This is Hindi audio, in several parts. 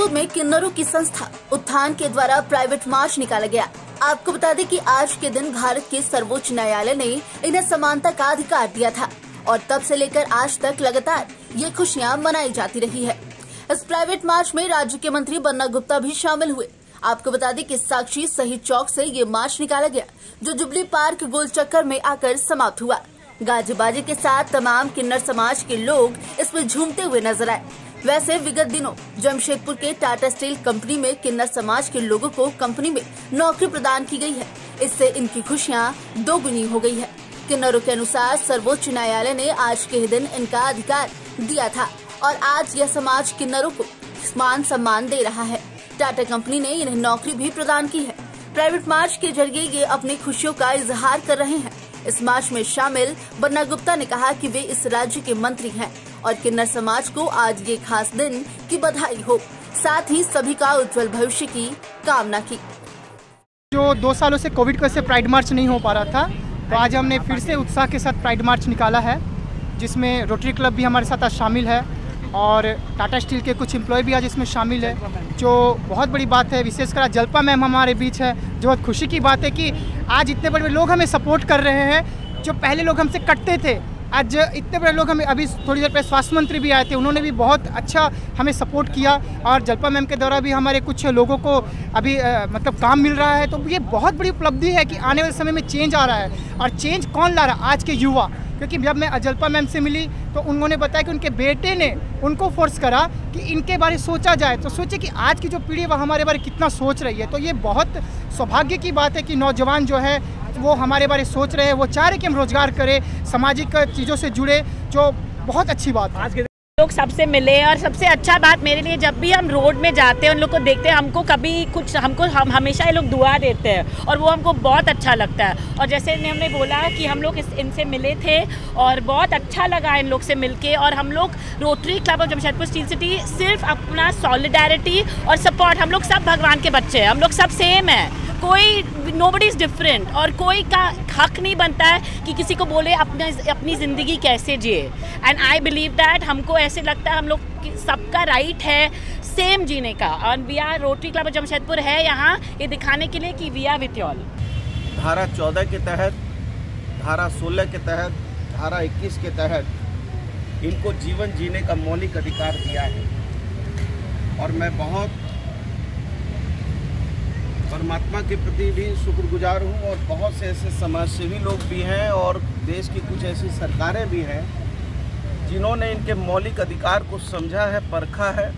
जमशेदपुर में किन्नरों की संस्था उत्थान के द्वारा प्राइवेट मार्च निकाला गया। आपको बता दें कि आज के दिन भारत के सर्वोच्च न्यायालय ने इन्हें समानता का अधिकार दिया था और तब से लेकर आज तक लगातार ये खुशियां मनाई जाती रही है। इस प्राइवेट मार्च में राज्य के मंत्री बन्ना गुप्ता भी शामिल हुए। आपको बता दें कि साक्षी शहीद चौक से ये मार्च निकाला गया, जो जुबली पार्क गोल चक्कर में आकर समाप्त हुआ। गाजे बाजे के साथ तमाम किन्नर समाज के लोग इसमें झूमते हुए नजर आए। वैसे विगत दिनों जमशेदपुर के टाटा स्टील कंपनी में किन्नर समाज के लोगों को कंपनी में नौकरी प्रदान की गई है। इससे इनकी खुशियां दोगुनी हो गई है। किन्नरों के अनुसार सर्वोच्च न्यायालय ने आज के ही दिन इनका अधिकार दिया था और आज यह समाज किन्नरों को मान सम्मान दे रहा है। टाटा कंपनी ने इन्हें नौकरी भी प्रदान की है। प्राइवेट मार्च के जरिए ये अपनी खुशियों का इजहार कर रहे हैं। इस मार्च में शामिल बन्ना गुप्ता ने कहा कि वे इस राज्य के मंत्री हैं और किन्नर समाज को आज ये खास दिन की बधाई हो, साथ ही सभी का उज्जवल भविष्य की कामना की। जो 2 सालों से कोविड की वजह से प्राइड मार्च नहीं हो पा रहा था, तो आज हमने फिर से उत्साह के साथ प्राइड मार्च निकाला है, जिसमें रोटरी क्लब भी हमारे साथ आज शामिल है और टाटा स्टील के कुछ एम्प्लॉय भी आज इसमें शामिल है, जो बहुत बड़ी बात है। विशेषकर आज जल्पा मैम हमारे बीच है, जो बहुत खुशी की बात है कि आज इतने बड़े लोग हमें सपोर्ट कर रहे हैं। जो पहले लोग हमसे कटते थे, आज इतने बड़े लोग हमें, अभी थोड़ी देर पहले स्वास्थ्य मंत्री भी आए थे, उन्होंने भी बहुत अच्छा हमें सपोर्ट किया और जल्पा मैम के द्वारा भी हमारे कुछ लोगों को अभी मतलब काम मिल रहा है। तो ये बहुत बड़ी उपलब्धि है कि आने वाले समय में चेंज आ रहा है। और चेंज कौन ला रहा है? आज के युवा। क्योंकि जब मैं जल्पा मैम से मिली तो उन्होंने बताया कि उनके बेटे ने उनको फोर्स करा कि इनके बारे में सोचा जाए। तो सोचे कि आज की जो पीढ़ी है वह हमारे बारे में कितना सोच रही है। तो ये बहुत सौभाग्य की बात है कि नौजवान जो है वो हमारे बारे में सोच रहे हैं, वो चाह रहे कि हम रोजगार करें, सामाजिक चीज़ों से जुड़े, जो बहुत अच्छी बात है। लोग सबसे मिले और सबसे अच्छा बात मेरे लिए, जब भी हम रोड में जाते हैं उन लोग को देखते हैं, हमको कभी कुछ हम हमेशा ये लोग दुआ देते हैं और वो हमको बहुत अच्छा लगता है। और जैसे हमने बोला कि हम लोग इनसे मिले थे और बहुत अच्छा लगा इन लोग से मिलके। और हम लोग rotary club of Jamshedpur steel city सिर्फ अपना सॉलिडारिटी और सपोर्ट, हम लोग सब भगवान के बच्चे हैं, हम लोग सब सेम हैं, कोई नोबडी इज़ डिफरेंट और कोई का हक नहीं बनता है कि किसी को बोले अपनी ज़िंदगी कैसे जिए। एंड आई बिलीव दैट, हमको ऐसे लगता है हम लोग सबका राइट है सेम जीने का। और we are Rotary Club Jamshedpur है यहाँ ये दिखाने के लिए कि वी आर विथ ऑल। धारा 14 के तहत, धारा 16 के तहत, धारा 21 के तहत इनको जीवन जीने का मौलिक अधिकार दिया है। और मैं बहुत परमात्मा के प्रति भी शुक्रगुजार हूँ और बहुत से ऐसे समाजसेवी लोग भी हैं और देश की कुछ ऐसी सरकारें भी हैं जिन्होंने इनके मौलिक अधिकार को समझा है, परखा है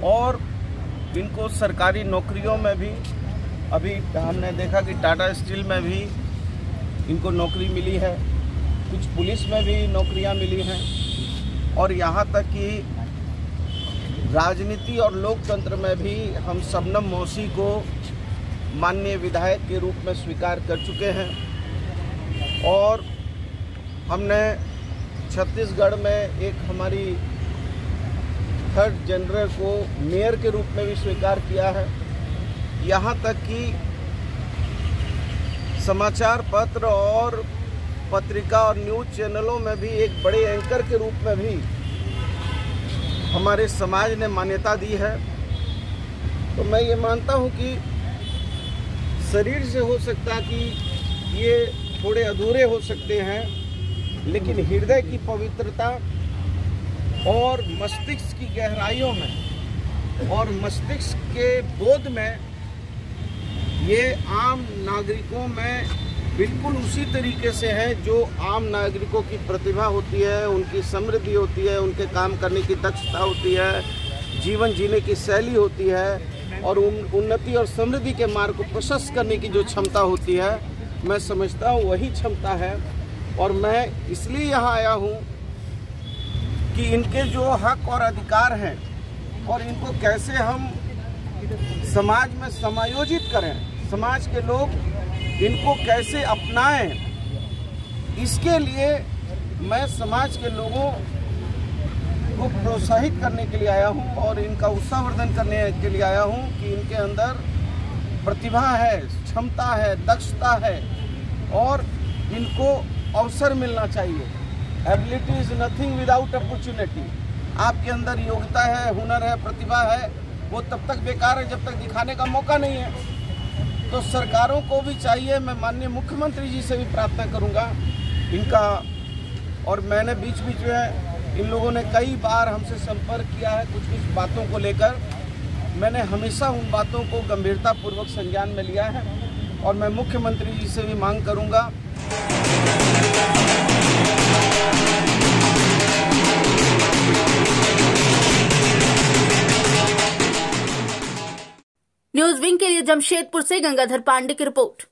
और इनको सरकारी नौकरियों में भी, अभी हमने देखा कि टाटा स्टील में भी इनको नौकरी मिली है, कुछ पुलिस में भी नौकरियां मिली हैं और यहाँ तक कि राजनीति और लोकतंत्र में भी हम शबनम मौसी को माननीय विधायक के रूप में स्वीकार कर चुके हैं। और हमने छत्तीसगढ़ में एक हमारी 3rd जनरल को मेयर के रूप में भी स्वीकार किया है। यहाँ तक कि समाचार पत्र और पत्रिका और न्यूज़ चैनलों में भी एक बड़े एंकर के रूप में भी हमारे समाज ने मान्यता दी है। तो मैं ये मानता हूँ कि शरीर से हो सकता कि ये थोड़े अधूरे हो सकते हैं, लेकिन हृदय की पवित्रता और मस्तिष्क की गहराइयों में और मस्तिष्क के बोध में ये आम नागरिकों में बिल्कुल उसी तरीके से है जो आम नागरिकों की प्रतिभा होती है, उनकी समृद्धि होती है, उनके काम करने की दक्षता होती है, जीवन जीने की शैली होती है और उन्नति और समृद्धि के मार्ग को प्रशस्त करने की जो क्षमता होती है, मैं समझता हूँ वही क्षमता है। और मैं इसलिए यहाँ आया हूँ कि इनके जो हक और अधिकार हैं और इनको कैसे हम समाज में समायोजित करें, समाज के लोग इनको कैसे अपनाएं, इसके लिए मैं समाज के लोगों को प्रोत्साहित करने के लिए आया हूं और इनका उत्साहवर्धन करने के लिए आया हूं कि इनके अंदर प्रतिभा है, क्षमता है, दक्षता है और इनको अवसर मिलना चाहिए। Ability is nothing without opportunity. आपके अंदर योग्यता है, हुनर है, प्रतिभा है, वो तब तक बेकार है जब तक दिखाने का मौका नहीं है। तो सरकारों को भी चाहिए, मैं माननीय मुख्यमंत्री जी से भी प्रार्थना करूंगा इनका, और मैंने बीच बीच में इन लोगों ने कई बार हमसे संपर्क किया है कुछ बातों को लेकर। मैंने हमेशा उन बातों को गंभीरतापूर्वक संज्ञान में लिया है और मैं मुख्यमंत्री जी से भी मांग करूंगा। न्यूज विंग के लिए जमशेदपुर से गंगाधर पांडे की रिपोर्ट।